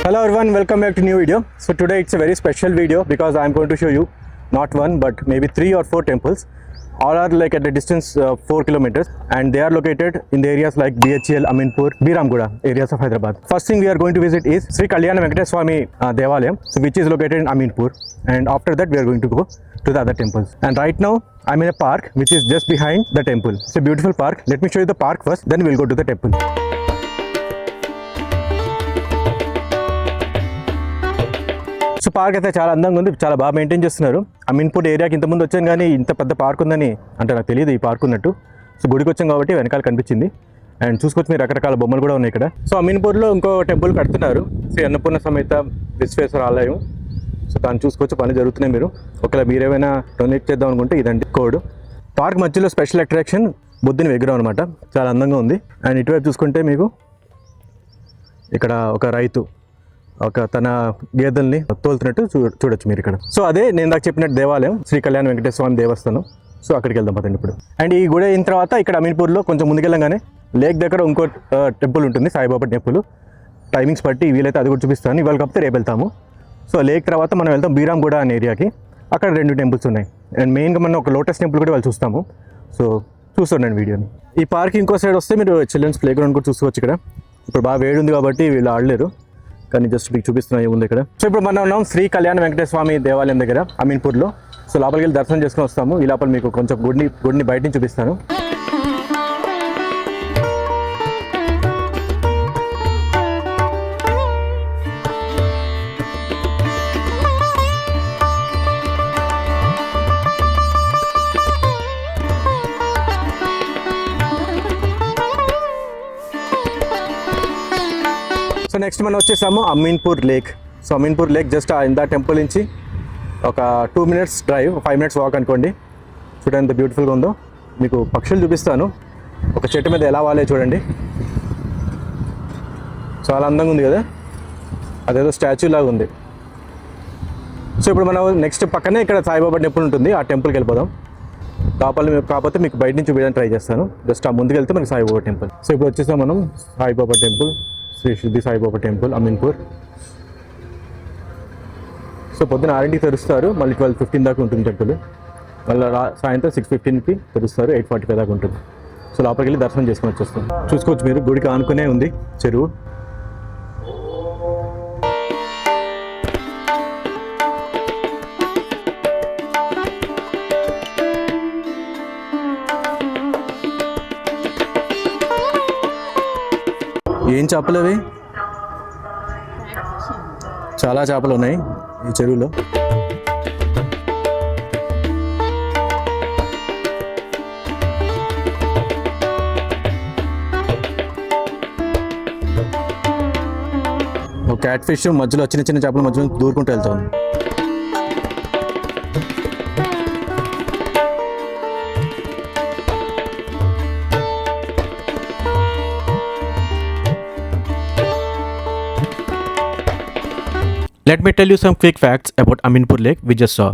Hello everyone, welcome back to new video. So today it's a very special video because I'm going to show you not one but maybe 3 or 4 temples. All are like at a distance 4 kilometers and they are located in the areas like BHL, Aminpur, Biramguda areas of Hyderabad. First thing we are going to visit is Sri Kalyana Venkateswara Swami Devalayam, so which is located in Aminpur, and after that we are going to go to the other temples. And right now I'm in a park which is just behind the temple. It's a beautiful park. Let me show you the park first, then we'll go to the temple. So park అయితే చాలా అందంగా ఉంది, చాలా బాగా maintain చేస్తున్నారు. అమీన్పూర్ ఏరియాకి ఇంతకుముందు వచ్చాను కానీ ఇంత పెద్ద పార్క్ ఉందని అంటే నాకు తెలియదు ఈ పార్క్ ఉన్నట్టు. సో గుడికి వచ్చాం కాబట్టి వెనకాల కనిపించింది. అండ్ చూసుకోవచ్చు మీరు రకరకాల బొమ్మలు కూడా ఉన్నాయి ఇక్కడ. సో అమీన్పూర్లో ఇంకో టెంపుల్ కడుతున్నారు, శ్రీ అన్నపూర్ణ సమేత విశ్వేశ్వర ఆలయం. సో దాన్ని చూసుకోవచ్చు, పనులు జరుగుతున్నాయి. మీరు ఒకవేళ మీరేమైనా డొనేట్ చేద్దాం అనుకుంటే ఇదండి కోడ్. పార్క్ మధ్యలో స్పెషల్ అట్రాక్షన్ బుద్ధుని విగ్రహం అనమాట, చాలా అందంగా ఉంది. అండ్ ఇటువైపు చూసుకుంటే మీకు ఇక్కడ ఒక రైతు తన గేదెల్ని తోలుతున్నట్టు చూడొచ్చు మీరు ఇక్కడ. సో అదే నేను నాకు చెప్పినట్టు దేవాలయం శ్రీ కళ్యాణ వెంకటేశ్వర స్వామి దేవస్థానం. సో అక్కడికి వెళ్దాం పదండి ఇప్పుడు. అండ్ ఈ గుడి అయిన తర్వాత ఇక్కడ అమీన్పూర్లో కొంచెం ముందుకెళ్ళంగానే లేక్ దగ్గర ఇంకో టెంపుల్ ఉంటుంది, సాయిబాబా టెంపుల్. టైమింగ్స్ బట్టి వీలైతే అది కూడా చూపిస్తాను, ఇవాళ కాకపోతే రేపు వెళ్తాము. సో లేక్ తర్వాత మనం వెళ్తాం బీరాంగూడ అనే ఏరియాకి, అక్కడ 2 టెంపుల్స్ ఉన్నాయి. అండ్ మెయిన్గా మనం ఒక లోటస్ టెంపుల్ కూడా వాళ్ళు చూస్తాము. సో చూస్తుండండి వీడియోని. ఈ పార్క్ ఇంకో సైడ్ వస్తే మీరు చిల్డ్రన్స్ ప్లే గ్రౌండ్ కూడా చూసుకోవచ్చు. ఇక్కడ ఇప్పుడు బాగా వేడి ఉంది కాబట్టి వీళ్ళు ఆడలేరు, కానీ జస్ట్ మీకు చూపిస్తున్నా ఏముంది ఇక్కడ. సో ఇప్పుడు మనం ఉన్నాం శ్రీ కళ్యాణ వెంకటేశ్వర స్వామి దేవాలయం దగ్గర అమీన్పూర్లో. సో లోపలికి వెళ్ళి దర్శనం చేసుకుని వస్తాము. ఈ లోపల మీకు కొంచెం గుడిని బయట నుంచి చూపిస్తాను. సో నెక్స్ట్ మనం వచ్చేసాము Ameenpur lake. So Ameenpur lake just ఇందా టెంపుల్ నుంచి ఒక 2 minutes డ్రైవ్, 5 minutes వాక్ అనుకోండి. చూడండి ఎంత బ్యూటిఫుల్గా ఉందో. మీకు పక్షులు చూపిస్తాను, ఒక చెట్టు మీద ఎలా వాలే చూడండి, చాలా అందంగా ఉంది కదా, అదేదో స్టాచ్యూ లాగా ఉంది. సో ఇప్పుడు మనం నెక్స్ట్ పక్కనే ఇక్కడ సాయిబాబా టెంపుల్ ఉంటుంది, ఆ టెంపుల్కి వెళ్ళిపోదాం. కాకపోతే మీకు బయట నుంచి చూపించడానికి ట్రై చేస్తాను. జస్ట్ ఆ ముందుకు వెళ్తే మనకి సాయిబాబా టెంపుల్. సో ఇప్పుడు వచ్చేసాం మనం సాయిబాబా టెంపుల్, శ్రీ సిద్ధి సాయిబాబా టెంపుల్ అమీన్పూర్. సో పొద్దున 6కి తెరుస్తారు, మళ్ళీ 12:15 దాకా ఉంటుంది టెంపుల్. మళ్ళీ సాయంత్రం 6:15కి తెరుస్తారు, 8:45 దాకా ఉంటుంది. సో లోపలికి వెళ్ళి దర్శనం చేసుకొని వచ్చేస్తాం. చూసుకోవచ్చు మీరు, గుడికి ఆనుకునే ఉంది చెరువు. ఏం చేపలు అవి? చాలా చేపలు ఉన్నాయి ఈ చెరువులో. ఒక క్యాట్ ఫిష్ మధ్యలో చిన్న చిన్న చేపల మధ్యలో దూరుకుంటూ వెళ్తాం. Let me tell you some quick facts about Aminpur Lake we just saw.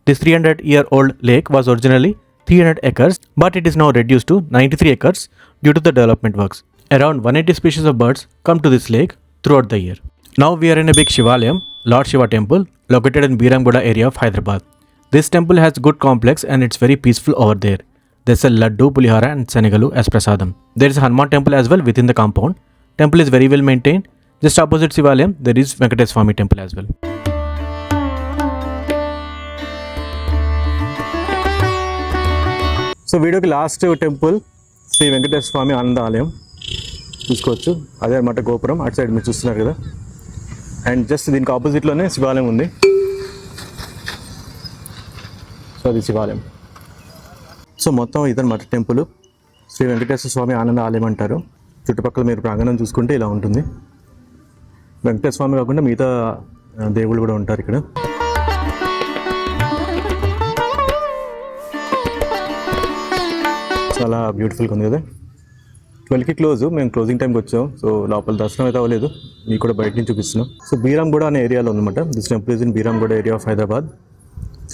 This 300-year-old lake was originally 300 acres, but it is now reduced to 93 acres due to the development works. Around 180 species of birds come to this lake throughout the year. Now we are in a big Shivalayam, Lord Shiva temple, located in Biramguda area of Hyderabad. This temple has good complex and it's very peaceful over there. They sell laddu, pulihara and senegalu as prasadam. There is a Hanuman temple as well within the compound. Temple is very well maintained. Just opposite Shivalayam, there is Venkateswara Swami temple as well. So వీడియోకి last temple Shri Venkateswara స్వామి ఆనంద ఆలయం చూసుకోవచ్చు. అదే అన్నమాట గోపురం, అటు side మీరు చూస్తున్నారు కదా. అండ్ జస్ట్ దీనికి ఆపోజిట్లోనే శివాలయం ఉంది. సో అది శివాలయం. సో మొత్తం ఇదన్నమాట టెంపుల్, శ్రీ వెంకటేశ్వర స్వామి ఆనంద ఆలయం అంటారు. చుట్టుపక్కల మీరు ప్రాంగణం చూసుకుంటే ఇలా ఉంటుంది. వెంకటేశ్వర స్వామి కాకుండా మిగతా దేవుళ్ళు కూడా ఉంటారు ఇక్కడ. చాలా బ్యూటిఫుల్గా ఉంది కదా. 12కి క్లోజ్, మేము క్లోజింగ్ టైంకి వచ్చాం. సో లోపల దర్శనం అయితే అవ్వలేదు, మీకు కూడా బయట నుంచి చూపిస్తున్నాం. సో బీరాంగూడ అనే ఏరియాలో ఉందన్నమాట. This temple is in Beeramguda area of Hyderabad.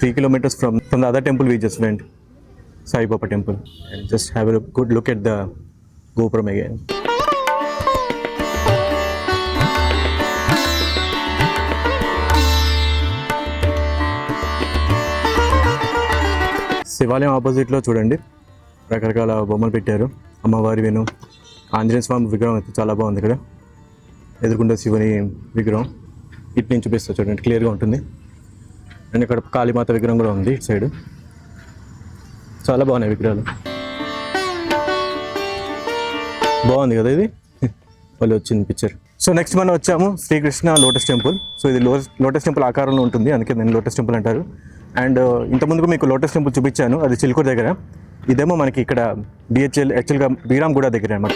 3 kilometers from the other temple we just went, Sai Baba temple. And just have a good look at the Gopuram again. శివాలయం ఆపోజిట్లో చూడండి రకరకాల బొమ్మలు పెట్టారు. అమ్మవారి వేణు, ఆంజనేయ స్వామి విగ్రహం అయితే చాలా బాగుంది. ఇక్కడ ఎదుర్కొంటే శివుని విగ్రహం ఇటు నుంచి చూపిస్తా చూడండి, క్లియర్గా ఉంటుంది. అండ్ ఇక్కడ కాళీమాత విగ్రహం కూడా ఉంది ఇటు సైడ్. చాలా బాగున్నాయి విగ్రహాలు, బాగుంది కదా ఇది వాళ్ళు వచ్చింది పిక్చర్. సో నెక్స్ట్ మనం వచ్చాము శ్రీకృష్ణ లోటస్ టెంపుల్. సో ఇది లోటస్ టెంపుల్ ఆకారంలో ఉంటుంది, అందుకే దాన్ని లోటస్ టెంపుల్ అంటారు. అండ్ ఇంతకుముందుకు మీకు లోటస్ టెంపుల్ చూపించాను, అది చిలుకూరు దగ్గర. ఇదేమో మనకి ఇక్కడ బిహెచ్ఎల్ యాక్చువల్గా బీరాంగూడ దగ్గర అన్నమాట.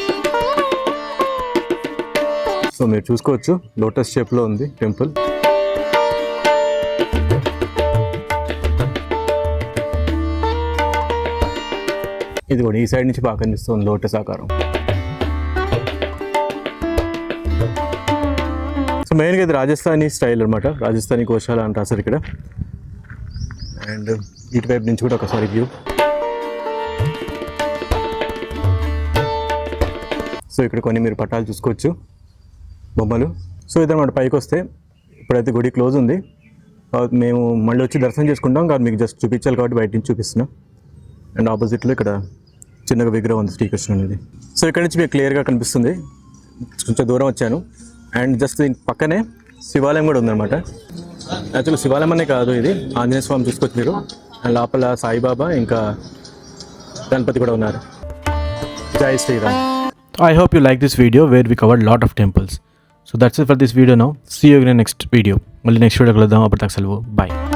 సో మీరు చూసుకోవచ్చు లోటస్ షేప్లో ఉంది టెంపుల్. ఇది కూడా ఈ సైడ్ నుంచి బాగా కనిపిస్తుంది లోటస్ ఆకారం. సో మెయిన్గా ఇది రాజస్థానీ స్టైల్ అనమాట, రాజస్థానీ గోశాల అని రాశారు ఇక్కడ. అండ్ ఇటువైపు నుంచి కూడా ఒకసారి వ్యూ. సో ఇక్కడ కొన్ని మీరు పట్టాలు చూసుకోవచ్చు, బొమ్మలు. సో ఇదన్నమాట పైకి వస్తే. ఇప్పుడైతే గుడి క్లోజ్ ఉంది, మేము మళ్ళీ వచ్చి దర్శనం చేసుకుంటాం. కాదు మీకు జస్ట్ చూపించాలి కాబట్టి బయట నుంచి చూపిస్తున్నాం. అండ్ ఆపోజిట్లో ఇక్కడ చిన్నగా విగ్రహం ఉంది శ్రీకృష్ణునిది. సో ఇక్కడ నుంచి మీకు క్లియర్గా కనిపిస్తుంది. కొంచెం దూరం వచ్చాను. అండ్ జస్ట్ దీని పక్కనే శివాలయం కూడా ఉందన్నమాట. యాక్చువల్లీ శివాలయం అనే కాదు, ఇది ఆంజనేయ స్వామి చూసుకోవచ్చు మీరు. అండ్ లోపల సాయిబాబా ఇంకా గణపతి కూడా ఉన్నారు. జై Sriram. I hope you like this video where we covered lot of temples. So that's it for this video now. See you again in next video. మళ్ళీ నెక్స్ట్ వీడియో కలుద్దాం. అప్పటిదాకా సెలవు. Bye.